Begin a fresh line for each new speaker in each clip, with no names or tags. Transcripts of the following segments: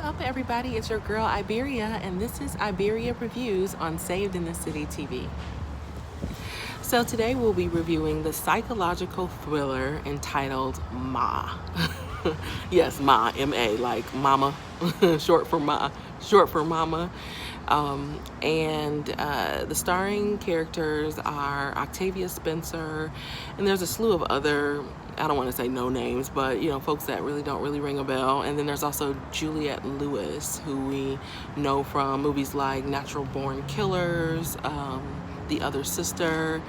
up, everybody? It's your girl Iberia, and this is Iberia Reviews on Saved in the City TV. So today we'll be reviewing the psychological thriller entitled Ma. Yes, Ma, M-A, like mama, short for Ma, short for mama. The starring characters are Octavia Spencer, and there's a slew of other, I don't want to say no names, but folks that don't really ring a bell. And then there's also Juliette Lewis, who we know from movies like Natural Born Killers, The Other Sister,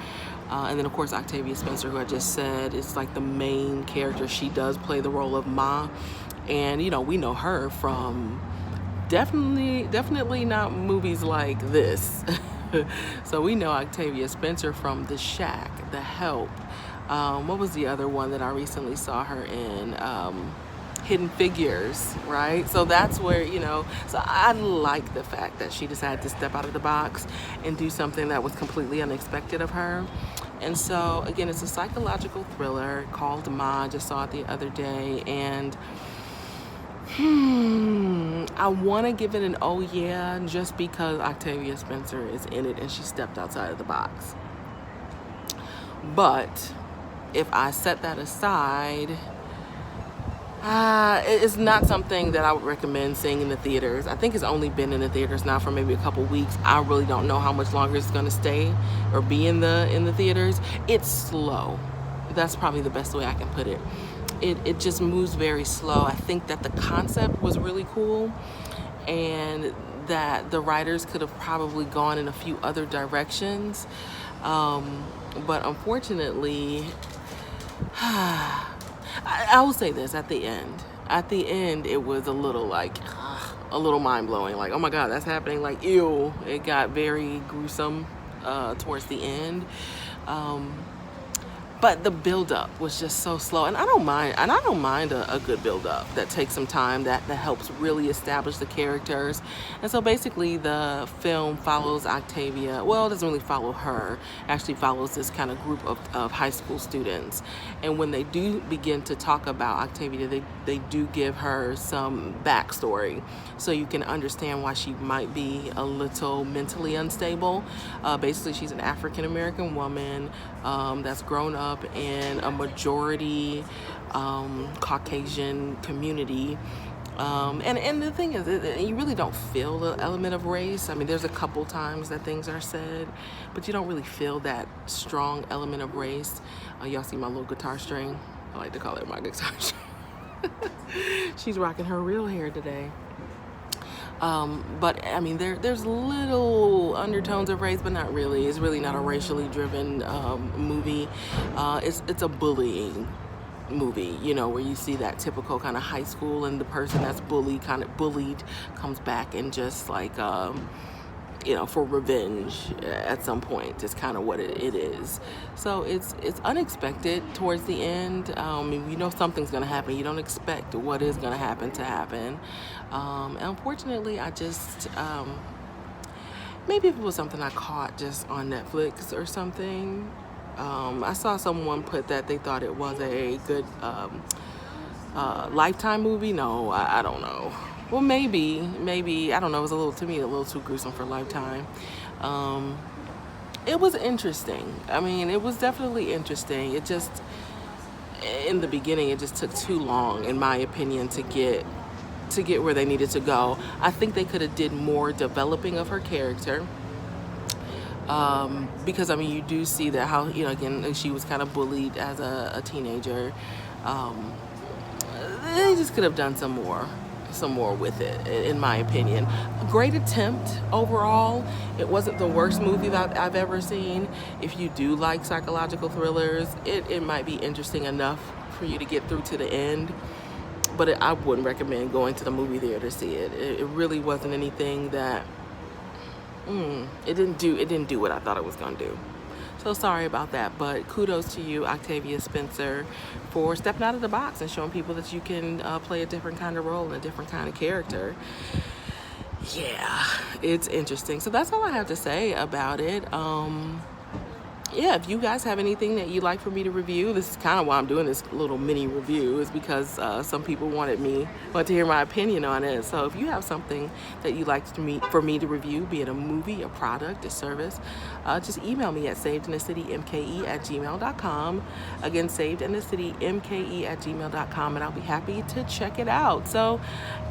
and then of course Octavia Spencer, who I just said is like the main character. She does play the role of Ma, and we know her from definitely not movies like this. So we know Octavia Spencer from The Shack, The Help. What was the other one that I recently saw her in? Hidden Figures, right? So that's where, so I like the fact that she decided to step out of the box and do something that was completely unexpected of her. And so again, it's a psychological thriller called Ma. I just saw it the other day, and I want to give it an oh yeah, just because Octavia Spencer is in it and she stepped outside of the box. But if I set that aside, it's not something that I would recommend seeing in the theaters. I think it's only been in the theaters now for maybe a couple weeks. I really don't know how much longer it's going to stay or be in the theaters. It's slow. That's probably the best way I can put it. It just moves very slow. I think that the concept was really cool, and that the writers could have probably gone in a few other directions. But unfortunately, I will say this, at the end, it was a little a little mind-blowing. Like, oh my God, that's happening. Like, ew. It got very gruesome towards the end. But the build-up was just so slow, and I don't mind a good build-up that takes some time, that helps really establish the characters. And so basically the film follows Octavia. Well, it doesn't really follow her. It actually follows this kind of group of high school students. And when they do begin to talk about Octavia, they do give her some backstory, so you can understand why she might be a little mentally unstable. Basically, she's an African-American woman that's grown up in a majority Caucasian community, and the thing is, you really don't feel the element of race. I mean, there's a couple times that things are said, but you don't really feel that strong element of race. Y'all see my little guitar string? I like to call it my guitar string. She's rocking her real hair today. But I mean, there's little undertones of race, but not really. It's really not a racially driven movie. It's a bullying movie, where you see that typical kind of high school, and the person that's bullied comes back and just for revenge at some point is kind of what it is. So it's unexpected towards the end. Something's gonna happen. You don't expect what is gonna happen to happen. And unfortunately, I just maybe if it was something I caught just on Netflix or something. I saw someone put that they thought it was a good Lifetime movie. No, I don't know. Well, maybe, I don't know. It was to me a little too gruesome for Lifetime. It was interesting. I mean, it was definitely interesting. It just, in the beginning, it just took too long, in my opinion, to get where they needed to go. I think they could have did more developing of her character. Because, I mean, you do see that how, again, she was kind of bullied as a teenager. They just could have done some more with it, in my opinion. Great attempt overall. It wasn't the worst movie that I've ever seen. If you do like psychological thrillers, it might be interesting enough for you to get through to the end. But I wouldn't recommend going to the movie theater to see it. It really wasn't anything that it didn't do what I thought it was gonna do. So sorry about that, but kudos to you, Octavia Spencer, for stepping out of the box and showing people that you can play a different kind of role and a different kind of character. Yeah, it's interesting. So that's all I have to say about it. yeah, if you guys have anything that you'd like for me to review, this is kind of why I'm doing this little mini review, is because some people wanted to hear my opinion on it. So if you have something that you'd like for me to review, be it a movie, a product, a service, just email me at savedinthecitymke@gmail.com. Again, savedinthecitymke@gmail.com, and I'll be happy to check it out. So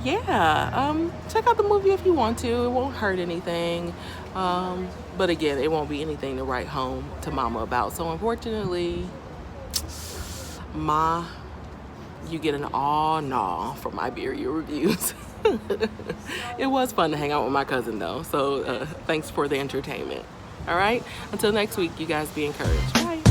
yeah, check out the movie if you want to. It won't hurt anything. But again, it won't be anything to write home to mama about. So unfortunately, Ma, you get an aw from Iberia Reviews. It was fun to hang out with my cousin though. So thanks for the entertainment. All right, until next week, you guys be encouraged. Bye.